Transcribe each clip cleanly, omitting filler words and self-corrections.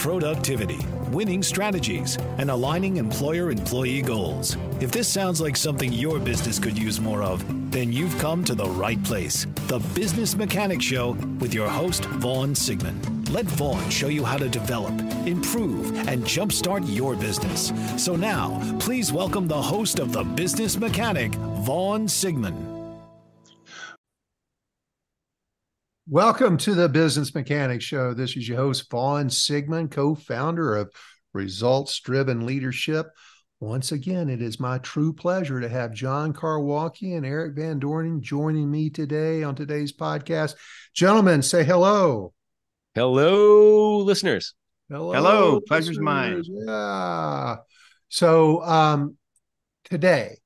productivity, winning strategies, and aligning employer-employee goals. If this sounds like something your business could use more of, then you've come to the right place. The Business Mechanic Show with your host, Vaughn Sigmund. Let Vaughn show you how to develop, improve, and jumpstart your business. So now, please welcome the host of The Business Mechanic, Vaughn Sigmund. Welcome to the Business Mechanic Show. This is your host, Vaughn Sigmund, co-founder of Results Driven Leadership. Once again, it is my true pleasure to have John Karwalke and Eric Van Doornen joining me today on today's podcast. Gentlemen, say hello. Hello, listeners. Hello. Pleasure's mine. Yeah. So today,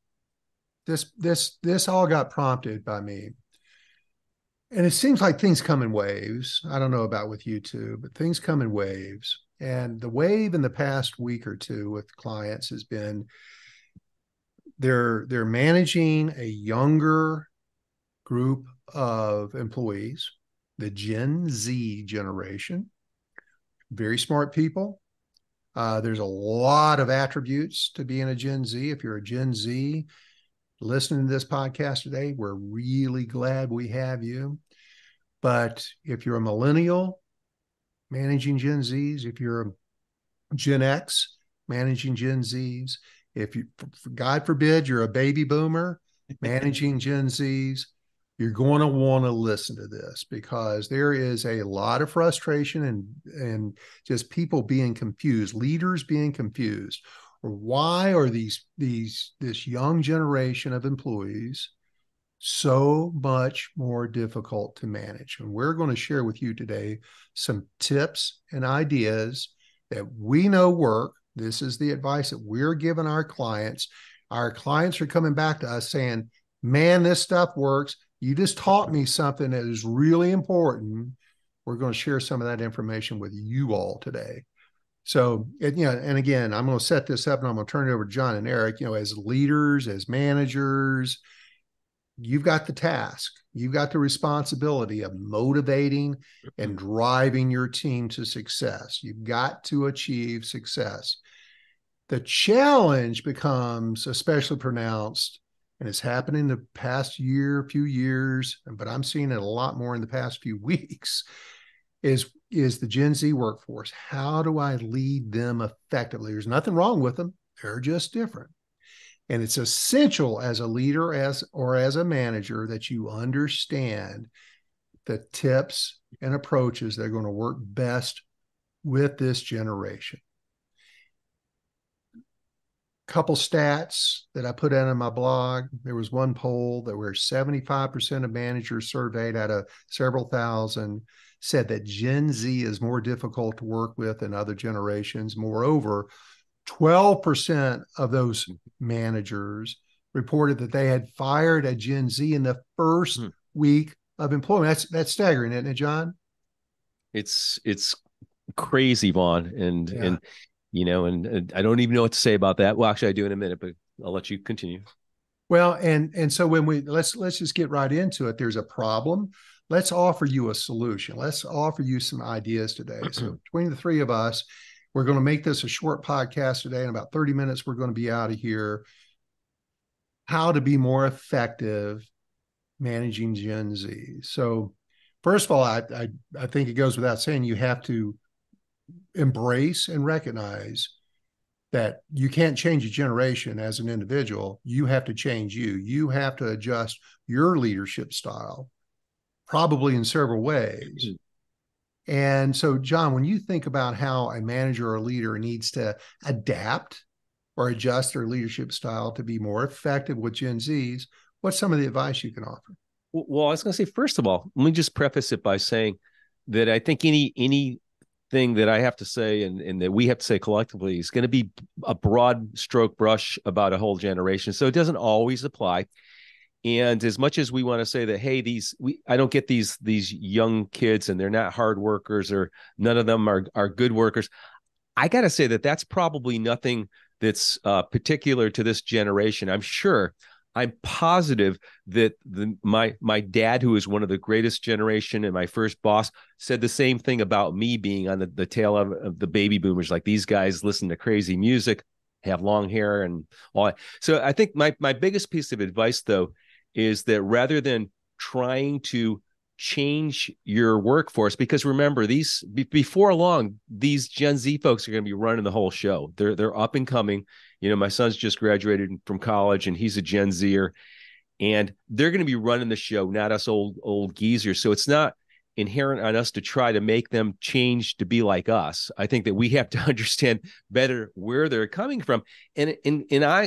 this all got prompted by me. And it seems like things come in waves. I don't know about with you two, but things come in waves. And the wave in the past week or two with clients has been they're managing a younger group of employees, the Gen Z generation, very smart people. There's a lot of attributes to being a Gen Z. If you're a Gen Z, listening to this podcast today, we're really glad we have you. But if you're a millennial managing Gen Zs, if you're a Gen X managing Gen Zs, if you, God forbid, you're a baby boomer managing Gen Zs, you're going to want to listen to this because there is a lot of frustration and just people being confused, leaders being confused. Why are this young generation of employees so much more difficult to manage? And we're going to share with you today some tips and ideas that we know work. This is the advice that we're giving our clients. Our clients are coming back to us saying, man, this stuff works. You just taught me something that is really important. We're going to share some of that information with you all today. So, and again, I'm going to set this up and I'm going to turn it over to John and Eric. As leaders, as managers, you've got the task, you've got the responsibility of motivating and driving your team to success. You've got to achieve success. The challenge becomes especially pronounced, and it's happened in the past few years, but I'm seeing it a lot more in the past few weeks, is the Gen Z workforce. How do I lead them effectively? There's nothing wrong with them. They're just different. And it's essential as a leader or as a manager that you understand the tips and approaches that are going to work best with this generation. Couple stats that I put out on my blog. There was one poll that where 75% of managers surveyed out of several thousand said that Gen Z is more difficult to work with than other generations. Moreover, 12% of those managers reported that they had fired a Gen Z in the first week of employment. That's staggering, isn't it, John? It's crazy, Vaughn. And I don't even know what to say about that. Well, actually, I do in a minute, but I'll let you continue. Well, and so when let's just get right into it. There's a problem. Let's offer you a solution. Let's offer you some ideas today. So between the three of us, we're going to make this a short podcast today. In about 30 minutes, we're going to be out of here. How to be more effective managing Gen Z. So first of all, I think it goes without saying you have to embrace and recognize that you can't change a generation as an individual. You have to change you. You have to adjust your leadership style, probably in several ways. And so, John, when you think about how a manager or a leader needs to adapt or adjust their leadership style to be more effective with Gen Zs, what's some of the advice you can offer? Well, I was going to say, first of all, let me just preface it by saying that I think anything that I have to say and that we have to say collectively is going to be a broad stroke brush about a whole generation. So it doesn't always apply. And as much as we want to say that, hey, I don't get these young kids and they're not hard workers or none of them are good workers. I got to say that that's probably nothing that's particular to this generation. I'm sure I'm positive that my dad, who is one of the greatest generation and my first boss, said the same thing about me being on the tail of the baby boomers. Like, these guys listen to crazy music, have long hair and all that. So I think my biggest piece of advice, though, is that rather than trying to change your workforce, because remember, before long, these Gen Z folks are going to be running the whole show. They're up and coming. My son's just graduated from college and he's a Gen Zer, and they're going to be running the show, not us old geezers. So it's not inherent on us to try to make them change to be like us. I think that we have to understand better where they're coming from. And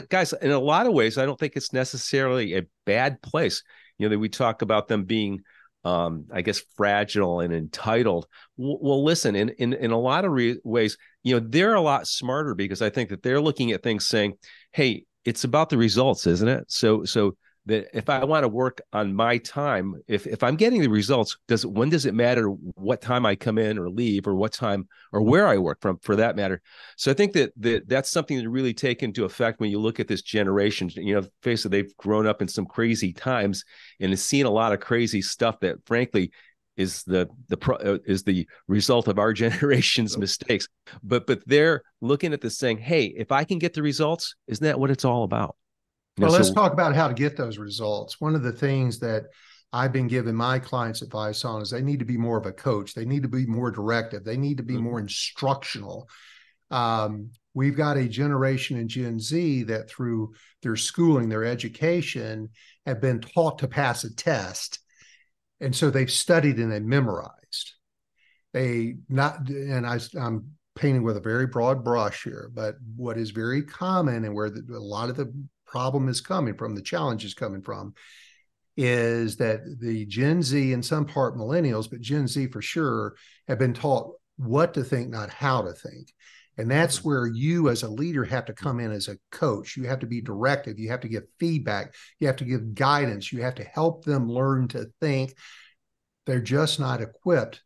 guys, in a lot of ways, I don't think it's necessarily a bad place. That we talk about them being, I guess, fragile and entitled. Well, listen, in a lot of ways, they're a lot smarter, because I think that they're looking at things saying, hey, it's about the results, isn't it? So that if I want to work on my time, if I'm getting the results, when does it matter what time I come in or leave, or what time or where I work from, for that matter? So I think that's something to really take into effect when you look at this generation. Face it, they've grown up in some crazy times and has seen a lot of crazy stuff that, frankly, is the result of our generation's mistakes. But they're looking at this saying, hey, if I can get the results, isn't that what it's all about? Well, let's talk about how to get those results. One of the things that I've been giving my clients advice on is they need to be more of a coach. They need to be more directive. They need to be more instructional. We've got a generation in Gen Z that, through their schooling, their education, have been taught to pass a test. And so they've studied and they've memorized. I'm painting with a very broad brush here, but what is very common, and where a lot of the problem is coming from, the challenge is coming from, is that the Gen Z, and some part millennials, but Gen Z for sure, have been taught what to think, not how to think. And that's where you as a leader have to come in as a coach. You have to be directive. You have to give feedback. You have to give guidance. You have to help them learn to think. They're just not equipped.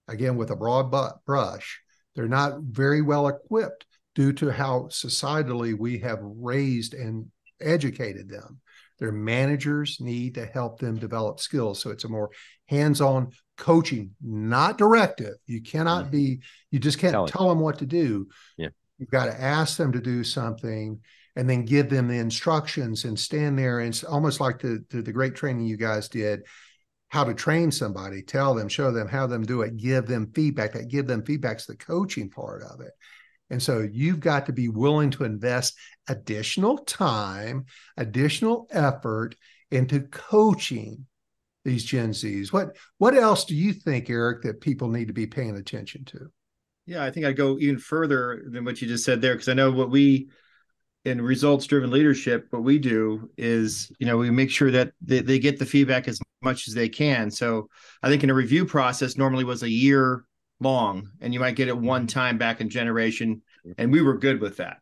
Again, with a broad brush, they're not very well equipped due to how societally we have raised and educated them. Their managers need to help them develop skills. So it's a more hands-on coaching, not directive. You cannot you just can't tell them what to do. Yeah. You've got to ask them to do something and then give them the instructions and stand there. And it's almost like the great training you guys did, how to train somebody, tell them, show them, how them do it, give them feedback. That give them feedback's the coaching part of it. And so you've got to be willing to invest additional time, additional effort into coaching these Gen Zs. What else do you think, Eric, that people need to be paying attention to? Yeah, I think I'd go even further than what you just said there, because I know in results-driven leadership, what we do is, we make sure that they get the feedback as much as they can. So I think in a review process normally was a year long, and you might get it one time back in generation, and we were good with that.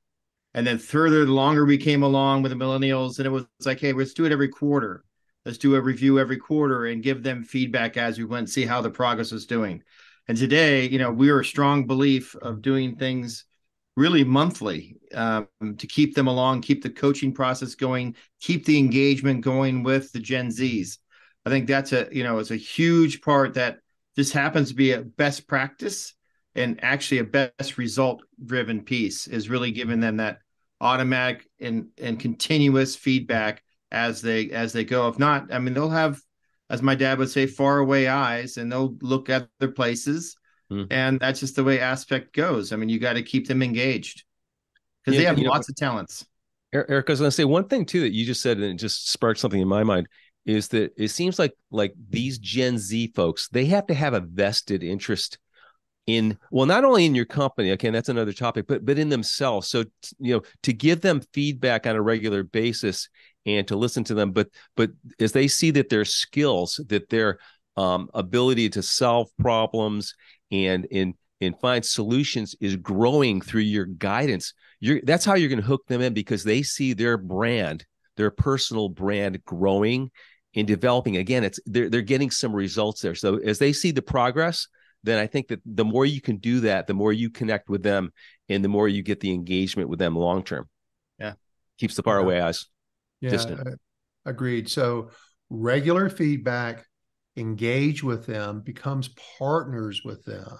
And then the longer we came along with the millennials, and it was like, hey, let's do it every quarter. Let's do a review every quarter and give them feedback as we went, see how the progress is doing. And today, we are a strong belief of doing things really monthly, to keep them along, keep the coaching process going, keep the engagement going with the Gen Zs. I think that's it's a huge part that this happens to be a best practice, and actually a best result driven piece is really giving them that automatic and continuous feedback as they go. If not, they'll have, as my dad would say, far away eyes, and they'll look at other places. And that's just the way aspect goes. You got to keep them engaged, because they have lots of talents. Eric, I was going to say one thing too that you just said, and it just sparked something in my mind, is that it seems like these Gen Z folks, they have to have a vested interest in, well, not only in your company, okay, and that's another topic, but in themselves. So, to give them feedback on a regular basis and to listen to them, but as they see that their skills, that their ability to solve problems and find solutions is growing through your guidance, that's how you're going to hook them in, because they see their brand, their personal brand, growing and developing. Again, they're getting some results there. So as they see the progress, then I think that the more you can do that, the more you connect with them, and the more you get the engagement with them long term. Yeah, keeps the faraway eyes distant. Agreed. So regular feedback, engage with them, becomes partners with them,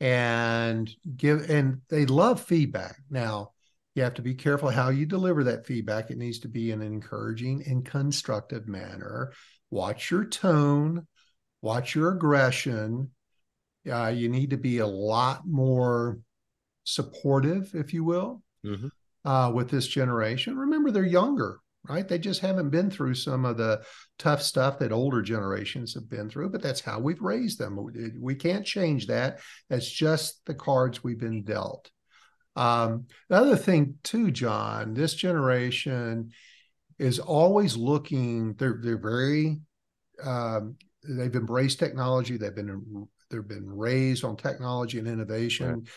and they love feedback. Now, you have to be careful how you deliver that feedback. It needs to be in an encouraging and constructive manner. Watch your tone, watch your aggression. You need to be a lot more supportive, if you will, with this generation. Remember, they're younger, right? They just haven't been through some of the tough stuff that older generations have been through, but that's how we've raised them. We can't change that. That's just the cards we've been dealt. The other thing too, John, this generation is always looking, they're very, they've embraced technology. They've been raised on technology and innovation. Right.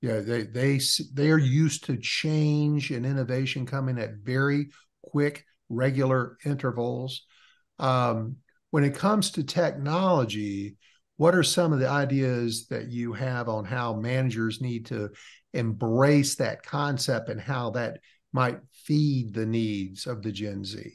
Yeah, they are used to change and innovation coming at very quick, regular intervals. When it comes to technology, what are some of the ideas that you have on how managers need to embrace that concept and how that might feed the needs of the Gen Z?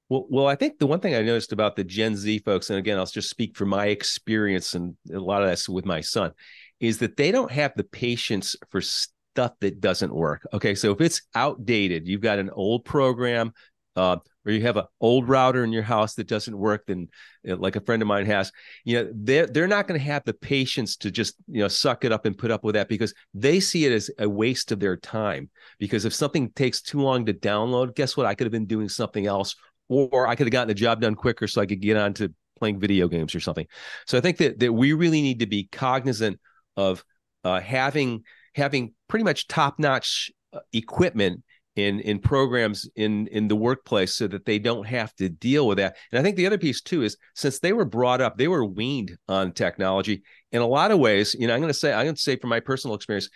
Well, I think the one thing I noticed about the Gen Z folks, and again, I'll just speak from my experience, and a lot of that's with my son, is that they don't have the patience for stuff that doesn't work. Okay, so if it's outdated, you've got an old program, or you have an old router in your house that doesn't work, then like a friend of mine has, they're not going to have the patience to just suck it up and put up with that, because they see it as a waste of their time. Because if something takes too long to download, guess what? I could have been doing something else, or I could have gotten the job done quicker so I could get on to playing video games or something. So I think that we really need to be cognizant of having pretty much top-notch equipment in programs in the workplace, so that they don't have to deal with that. And I think the other piece too is, since they were brought up, they were weaned on technology in a lot of ways. I'm going to say from my personal experience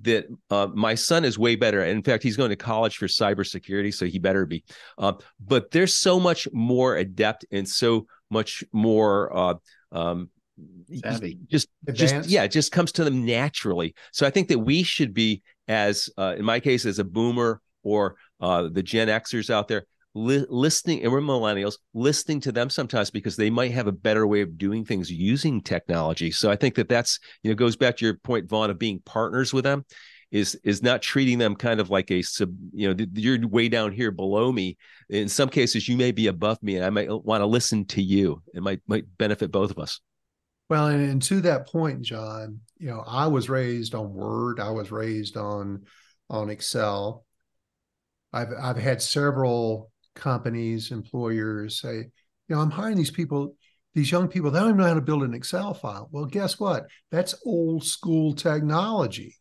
that my son is way better. In fact, he's going to college for cybersecurity, so he better be. But there's so much more adept and so much more savvy. It just comes to them naturally. So I think that we should be, as in my case, as a boomer, or the Gen Xers out there, listening, and we're millennials, listening to them sometimes, because they might have a better way of doing things using technology. So I think that's goes back to your point, Vaughn, of being partners with them, is not treating them kind of like you're way down here below me. In some cases, you may be above me, and I might want to listen to you. It might benefit both of us. Well, and to that point, John, I was raised on Word. I was raised on Excel. I've had several companies, employers say, I'm hiring these people, these young people, they don't even know how to build an Excel file. Well, guess what? That's old school technology.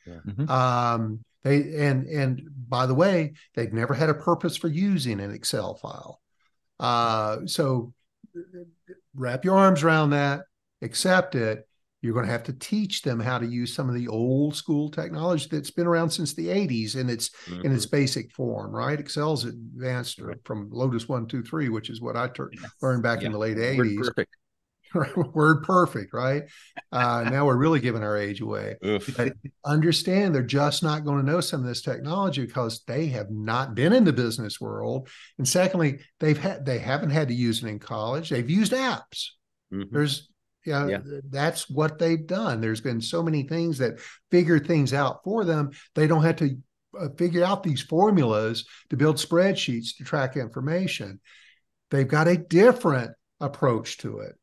Yeah. And by the way, they've never had a purpose for using an Excel file. So wrap your arms around that, accept it. You're going to have to teach them how to use some of the old school technology that's been around since the 80s in its basic form, right? Excel's advanced from Lotus 1, 2, 3, which is what I learned back in the late 80s. Word perfect, right? Now we're really giving our age away. But understand, they're just not going to know some of this technology because they have not been in the business world. And secondly, they haven't had to use it in college. They've used apps. That's what they've done. There's been so many things that figure things out for them. They don't have to figure out these formulas to build spreadsheets to track information. They've got a different approach to it.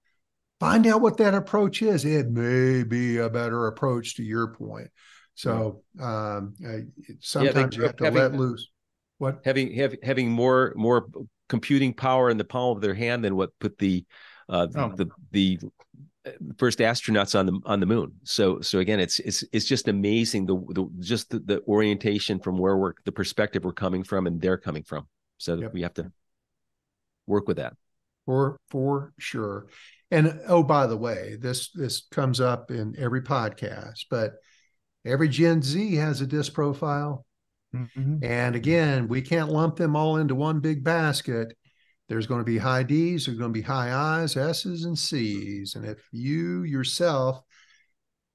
Find out what that approach is. It may be a better approach, to your point. So sometimes you have to let loose. What? Having more computing power in the palm of their hand than what put the first astronauts on the moon. So again, it's just amazing the orientation from where the perspective we're coming from and they're coming from. So we have to work with that for sure. And by the way, this comes up in every podcast, but every Gen Z has a DISC profile. Mm-hmm. And again, we can't lump them all into one big basket. There's going to be high D's, there's going to be high I's, S's, and C's. And if you yourself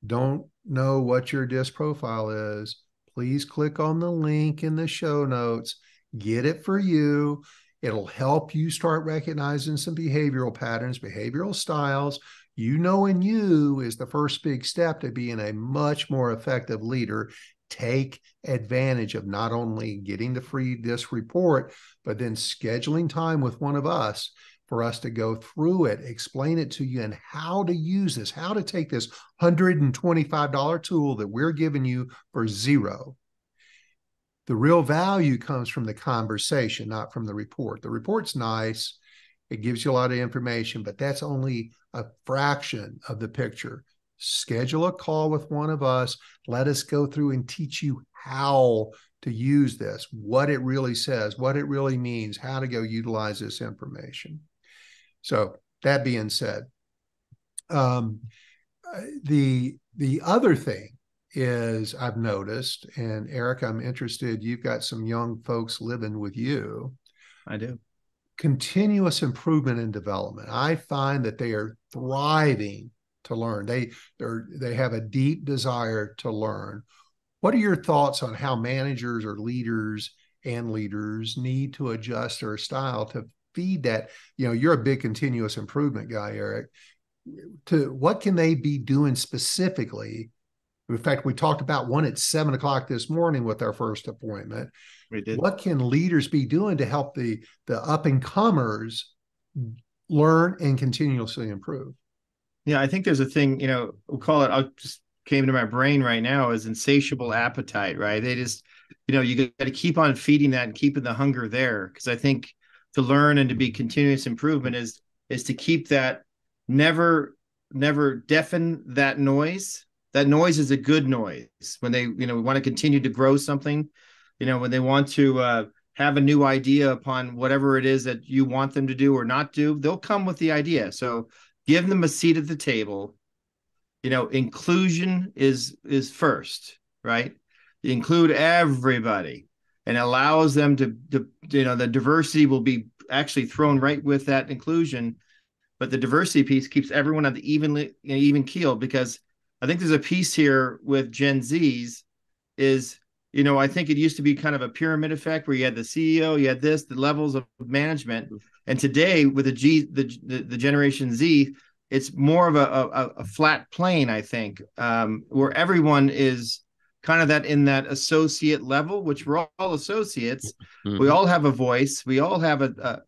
don't know what your DISC profile is, please click on the link in the show notes. Get it for you. It'll help you start recognizing some behavioral patterns, behavioral styles. Knowing you is the first big step to being a much more effective leader. Take advantage of not only getting this report, but then scheduling time with one of us for us to go through it, explain it to you, and how to use this, how to take this $125 tool that we're giving you for zero. The real value comes from the conversation, not from the report. The report's nice. It gives you a lot of information, but that's only a fraction of the picture. Schedule a call with one of us. Let us go through and teach you how to use this, what it really says, what it really means, how to go utilize this information. So that being said, the other thing is I've noticed, and Eric, I'm interested, you've got some young folks living with you. I do. Continuous improvement and development. I find that they are thriving to learn. They have a deep desire to learn. What are your thoughts on how managers or leaders need to adjust their style to feed that? You're a big continuous improvement guy, Eric. To what can they be doing specifically? In fact, we talked about one at 7:00 this morning with our first appointment. We did. What can leaders be doing to help the up and comers learn and continuously improve? Yeah, I think there's a thing, we'll call it, I'll just came to my brain right now, is insatiable appetite, right? They just, you got to keep on feeding that and keeping the hunger there. Because I think to learn and to be continuous improvement is to keep that, never deafen that noise. That noise is a good noise when they, want to continue to grow something, when they want to have a new idea upon whatever it is that you want them to do or not do, they'll come with the idea. So give them a seat at the table. Inclusion is first, right? You include everybody and allows them to the diversity will be actually thrown right with that inclusion. But the diversity piece keeps everyone on the even keel, because I think there's a piece here with Gen Zs is, I think it used to be kind of a pyramid effect where you had the CEO, you had the levels of management. And today with the Generation Z, it's more of a flat plane, I think, where everyone is kind of in that associate level, which we're all associates. Mm-hmm. We all have a voice. We all have a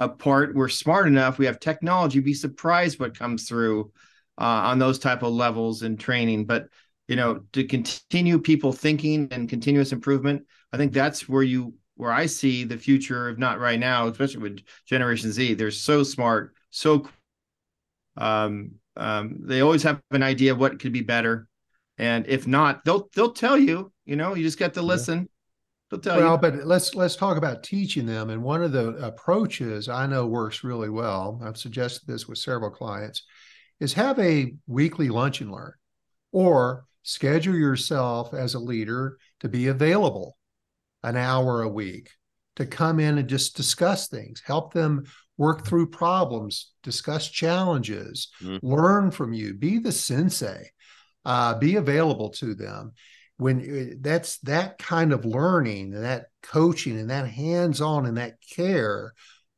part. We're smart enough. We have technology. Be surprised what comes through on those type of levels and training. But, to continue people thinking and continuous improvement, I think that's where I see the future, if not right now, especially with Generation Z. They're so smart, so they always have an idea of what could be better. And if not, they'll tell you, you just got to listen. They'll tell you. Well, but let's talk about teaching them. And one of the approaches I know works really well, I've suggested this with several clients, is have a weekly lunch and learn, or schedule yourself as a leader to be available an hour a week to come in and just discuss things, help them work through problems, discuss challenges, learn from you, be the sensei, be available to them. When that's that kind of learning and that coaching and that hands-on and that care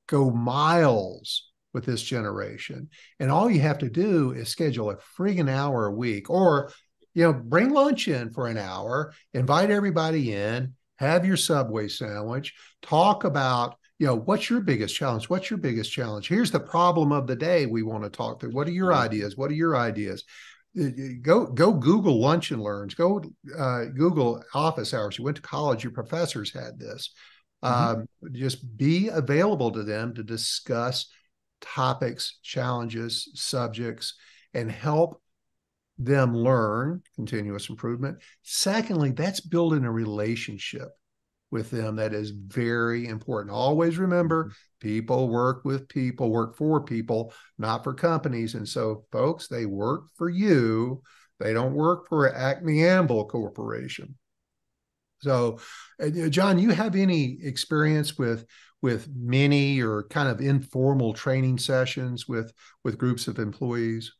go miles with this generation. And all you have to do is schedule a friggin' hour a week, or, bring lunch in for an hour, invite everybody in, have your Subway sandwich, talk about, what's your biggest challenge? What's your biggest challenge? Here's the problem of the day we want to talk through. What are your ideas? What are your ideas? Go Google lunch and learns. Go Google office hours. You went to college, your professors had this. Just be available to them to discuss topics, challenges, subjects, and help them learn continuous improvement. Secondly, that's building a relationship with them that is very important. Always remember, people work with people, work for people, not for companies. And so, folks, they work for you. They don't work for Acme Amble Corporation. So, John, you have any experience with mini or kind of informal training sessions with groups of employees?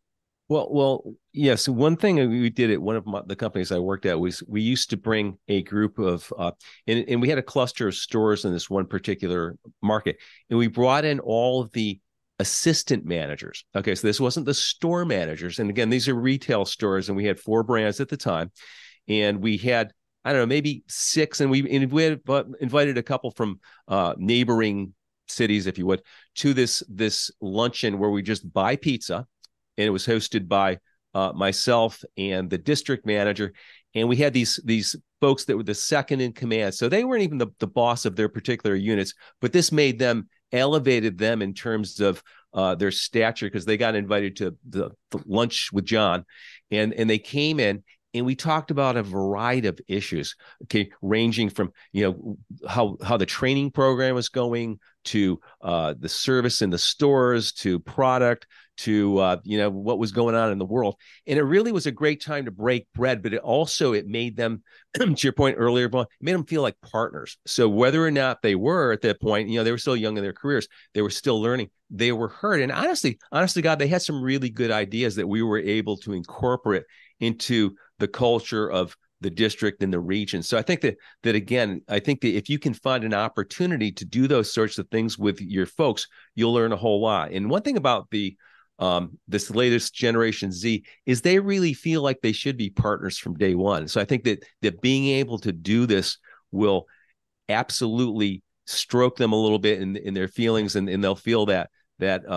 Well, yes. One thing we did at one of the companies I worked at was we used to bring a group of, and we had a cluster of stores in this one particular market, and we brought in all of the assistant managers. Okay, so this wasn't the store managers, and again, these are retail stores, and we had 4 brands at the time, and we had, I don't know, maybe 6, and we had invited a couple from neighboring cities, if you would, to this luncheon where we just buy pizza, and it was hosted by myself and the district manager. And we had these folks that were the second in command. So they weren't even the boss of their particular units, but this made them, elevated them in terms of their stature, because they got invited to the lunch with John. And they came in, and we talked about a variety of issues, okay, ranging from, how the training program was going, to the service in the stores, to product, to what was going on in the world. And it really was a great time to break bread, but it made them, to your point earlier, it made them feel like partners. So whether or not they were at that point, they were still young in their careers, they were still learning, they were heard. And honestly to God, they had some really good ideas that we were able to incorporate into the culture of the district and the region. So I think that again, I think that if you can find an opportunity to do those sorts of things with your folks, you'll learn a whole lot. And one thing about this latest Generation Z is they really feel like they should be partners from day one. So I think that being able to do this will absolutely stroke them a little bit in their feelings, and they'll feel that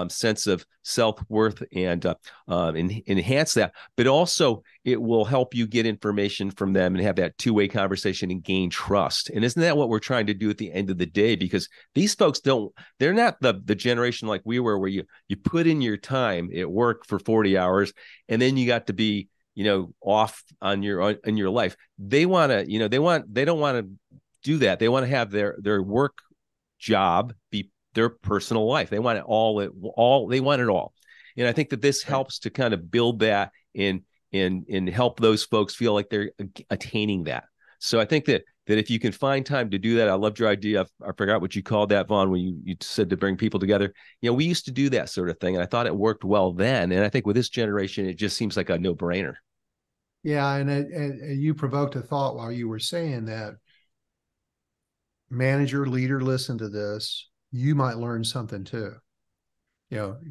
sense of self-worth, and enhance that. But also it will help you get information from them and have that two-way conversation and gain trust. And isn't that what we're trying to do at the end of the day? Because these folks they're not the generation like we were, where you put in your time at work for 40 hours and then you got to be, off in your life. They don't want to do that. They want to have their work job be their personal life. They want it all. They want it all. And I think that this helps to kind of build that and help those folks feel like they're attaining that. So I think that if you can find time to do that, I loved your idea. I forgot what you called that, Vaughn, when you said to bring people together. We used to do that sort of thing, and I thought it worked well then. And I think with this generation, it just seems like a no-brainer. Yeah, and you provoked a thought while you were saying that. Manager, leader, listen to this. You might learn something too.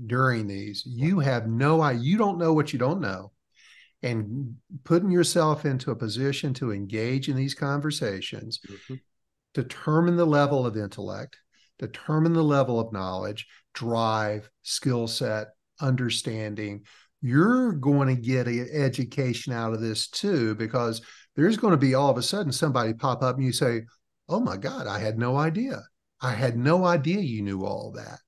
During these, you have no idea. You don't know what you don't know. And putting yourself into a position to engage in these conversations, determine the level of intellect, determine the level of knowledge, drive, skill set, understanding. You're going to get an education out of this too, because there's going to be all of a sudden somebody pop up and you say, oh my God, I had no idea. I had no idea you knew all that.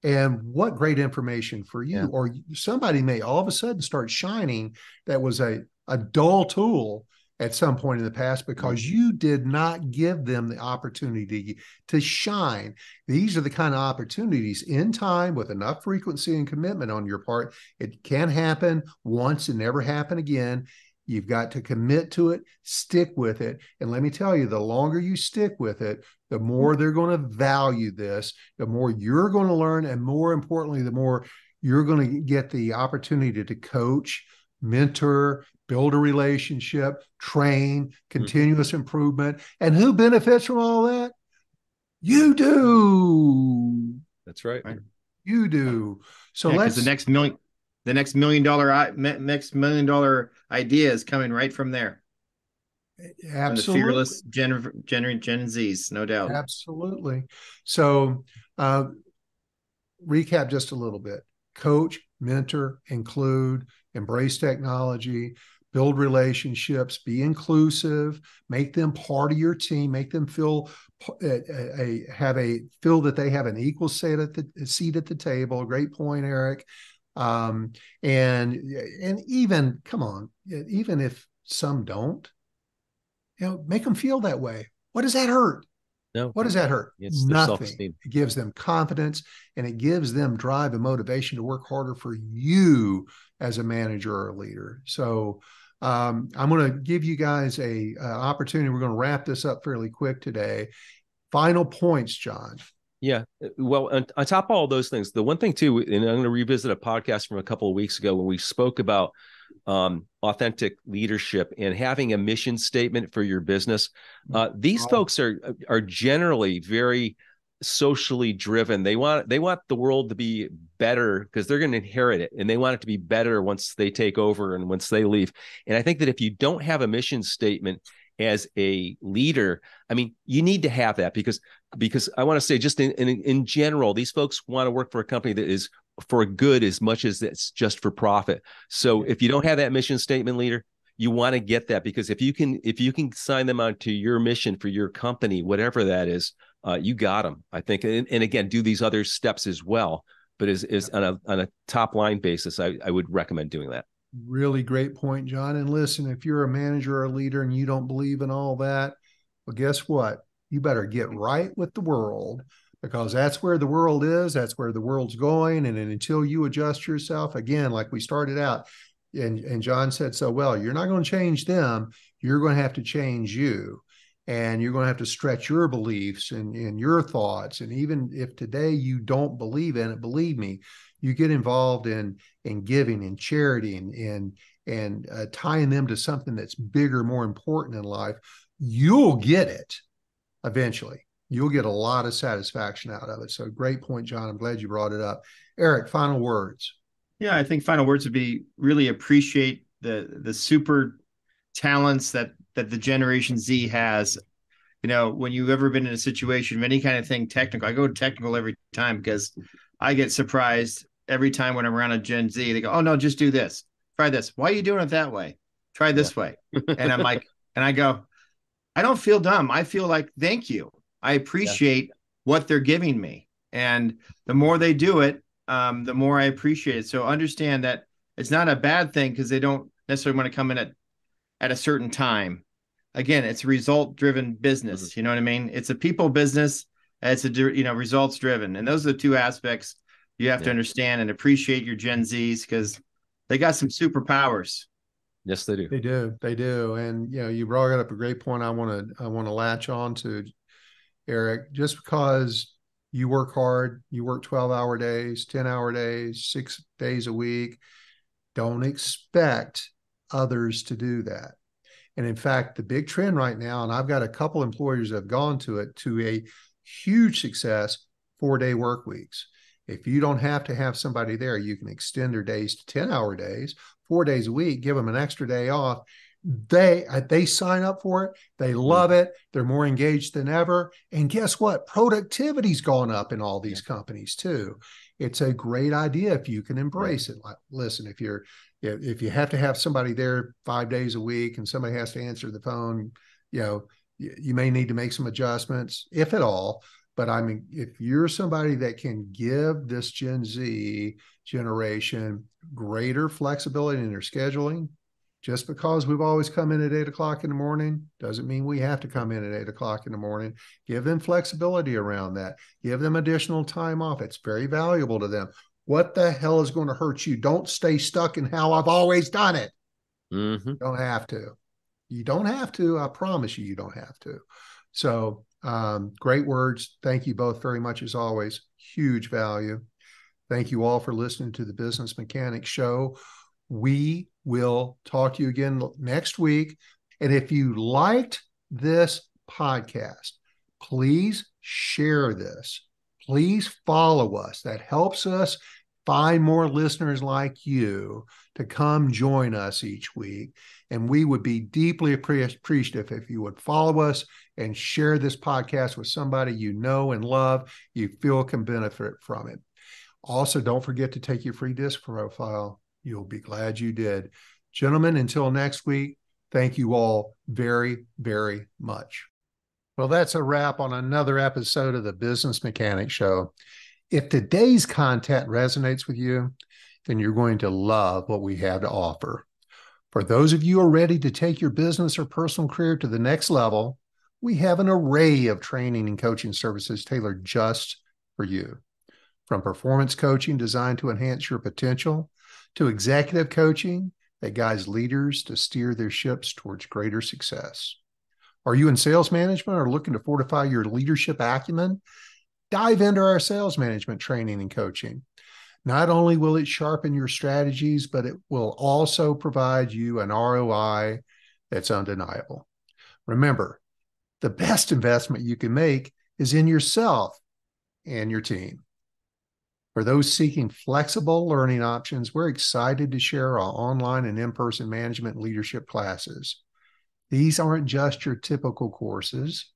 And what great information for you. Yeah. Or somebody may all of a sudden start shining that was a dull tool at some point in the past because you did not give them the opportunity to shine. These are the kind of opportunities in time with enough frequency and commitment on your part. It can happen once and never happen again. You've got to commit to it, stick with it. And let me tell you, the longer you stick with it, the more they're going to value this, the more you're going to learn, and more importantly, the more you're going to get the opportunity to coach, mentor, build a relationship, train, continuous improvement. And who benefits from all that? You do. That's right. You do. So let's the next next $1 million idea is coming right from there. Absolutely. From the fearless Gen Zs, no doubt. Absolutely. So recap just a little bit. Coach, mentor, include, embrace technology, build relationships, be inclusive, make them part of your team, make them feel feel that they have an equal seat at the table. Great point, Eric. And even, come on, even if some don't, make them feel that way. What does that hurt? No. What does that hurt? It's nothing. It gives them confidence, and it gives them drive and motivation to work harder for you as a manager or a leader. So I'm going to give you guys an opportunity. We're going to wrap this up fairly quick today. Final points, John. Yeah. Well, on top of all those things, the one thing too, and I'm going to revisit a podcast from a couple of weeks ago when we spoke about authentic leadership and having a mission statement for your business. These folks are generally very socially driven. They want the world to be better because they're going to inherit it, and they want it to be better once they take over and once they leave. And I think that if you don't have a mission statement as a leader, I mean, you need to have that because I want to say just in general, these folks want to work for a company that is for good as much as it's just for profit. So if you don't have that mission statement, leader, you want to get that, because if you can sign them on to your mission for your company, whatever that is, you got them, I think. And again, do these other steps as well. But is on a top line basis, I would recommend doing that. Really great point, John. And listen, if you're a manager or a leader and you don't believe in all that, well, guess what? You better get right with the world, because that's where the world is. That's where the world's going. And until you adjust yourself, again, like we started out, and John said so well, you're not going to change them. You're going to have to change you. And you're going to have to stretch your beliefs and your thoughts. And even if today you don't believe in it, believe me, you get involved in giving and charity and tying them to something that's bigger, more important in life, you'll get it eventually. You'll get a lot of satisfaction out of it. So great point, John. I'm glad you brought it up. Eric, final words. Yeah, I think final words would be really appreciate the super talents that the Generation Z has. You know, when you've ever been in a situation of any kind of thing technical, I go to technical every time because I get surprised every time when I'm around a Gen Z. They go, "Oh no, just do this. Try this. Why are you doing it that way? Try this way." And I'm like, and I go, I don't feel dumb. I feel like, thank you. I appreciate what they're giving me. And the more they do it, the more I appreciate it. So understand that it's not a bad thing because they don't necessarily want to come in at a certain time. Again, it's a result-driven business. Mm-hmm. You know what I mean? It's a people business. It's results-driven. And those are the two aspects you have to understand and appreciate your Gen Zs, because they got some superpowers. Yes, they do. They do. And, you brought up a great point. I want to latch on to, Eric. Just because you work hard, you work 12-hour days, 10-hour days, 6 days a week, don't expect others to do that. And in fact, the big trend right now, and I've got a couple employers that have gone to a huge success, 4-day work weeks. If you don't have to have somebody there, you can extend their days to 10-hour days, 4 days a week, give them an extra day off. They sign up for it. They love it. They're more engaged than ever. And guess what? Productivity's gone up in all these companies too. It's a great idea if you can embrace it. Like, listen, if you have to have somebody there 5 days a week and somebody has to answer the phone, you may need to make some adjustments, if at all. But I mean, if you're somebody that can give this Gen Z generation greater flexibility in their scheduling, just because we've always come in at 8:00 in the morning doesn't mean we have to come in at 8:00 in the morning. Give them flexibility around that. Give them additional time off. It's very valuable to them. What the hell is going to hurt you? Don't stay stuck in how I've always done it. Mm-hmm. You don't have to. You don't have to. I promise you, you don't have to. So great words. Thank you both very much as always. Huge value. Thank you all for listening to the Business Mechanics Show. We will talk to you again next week. And if you liked this podcast, please share this. Please follow us. That helps us find more listeners like you to come join us each week. And we would be deeply appreciative if you would follow us and share this podcast with somebody you know and love, you feel can benefit from it. Also, don't forget to take your free disc profile. You'll be glad you did. Gentlemen, until next week, thank you all very, very much. Well, that's a wrap on another episode of the Business Mechanics Show. If today's content resonates with you, then you're going to love what we have to offer. For those of you who are ready to take your business or personal career to the next level, we have an array of training and coaching services tailored just for you. From performance coaching designed to enhance your potential, to executive coaching that guides leaders to steer their ships towards greater success. Are you in sales management or looking to fortify your leadership acumen? Dive into our sales management training and coaching. Not only will it sharpen your strategies, but it will also provide you an ROI that's undeniable. Remember, the best investment you can make is in yourself and your team. For those seeking flexible learning options, we're excited to share our online and in-person management leadership classes. These aren't just your typical courses.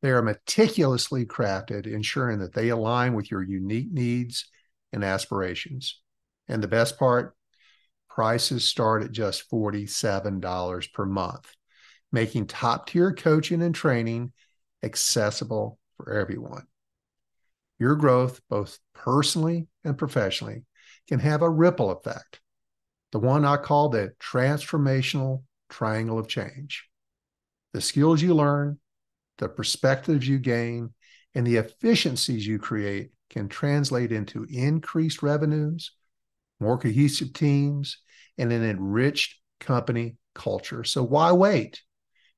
They are meticulously crafted, ensuring that they align with your unique needs and aspirations. And the best part, prices start at just $47 per month, making top-tier coaching and training accessible for everyone. Your growth, both personally and professionally, can have a ripple effect, the one I call the transformational triangle of change. The skills you learn, the perspectives you gain, and the efficiencies you create can translate into increased revenues, more cohesive teams, and an enriched company culture. So why wait?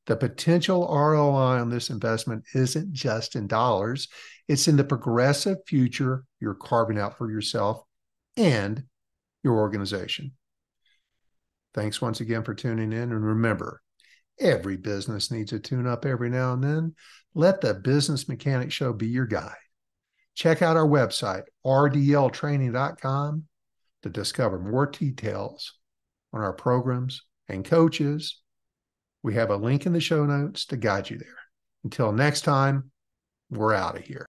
The potential ROI on this investment isn't just in dollars, it's in the progressive future you're carving out for yourself and your organization. Thanks once again for tuning in. And remember, every business needs a tune-up every now and then. Let the Business Mechanic Show be your guide. Check out our website, rdltraining.com, to discover more details on our programs and coaches. We have a link in the show notes to guide you there. Until next time, we're out of here.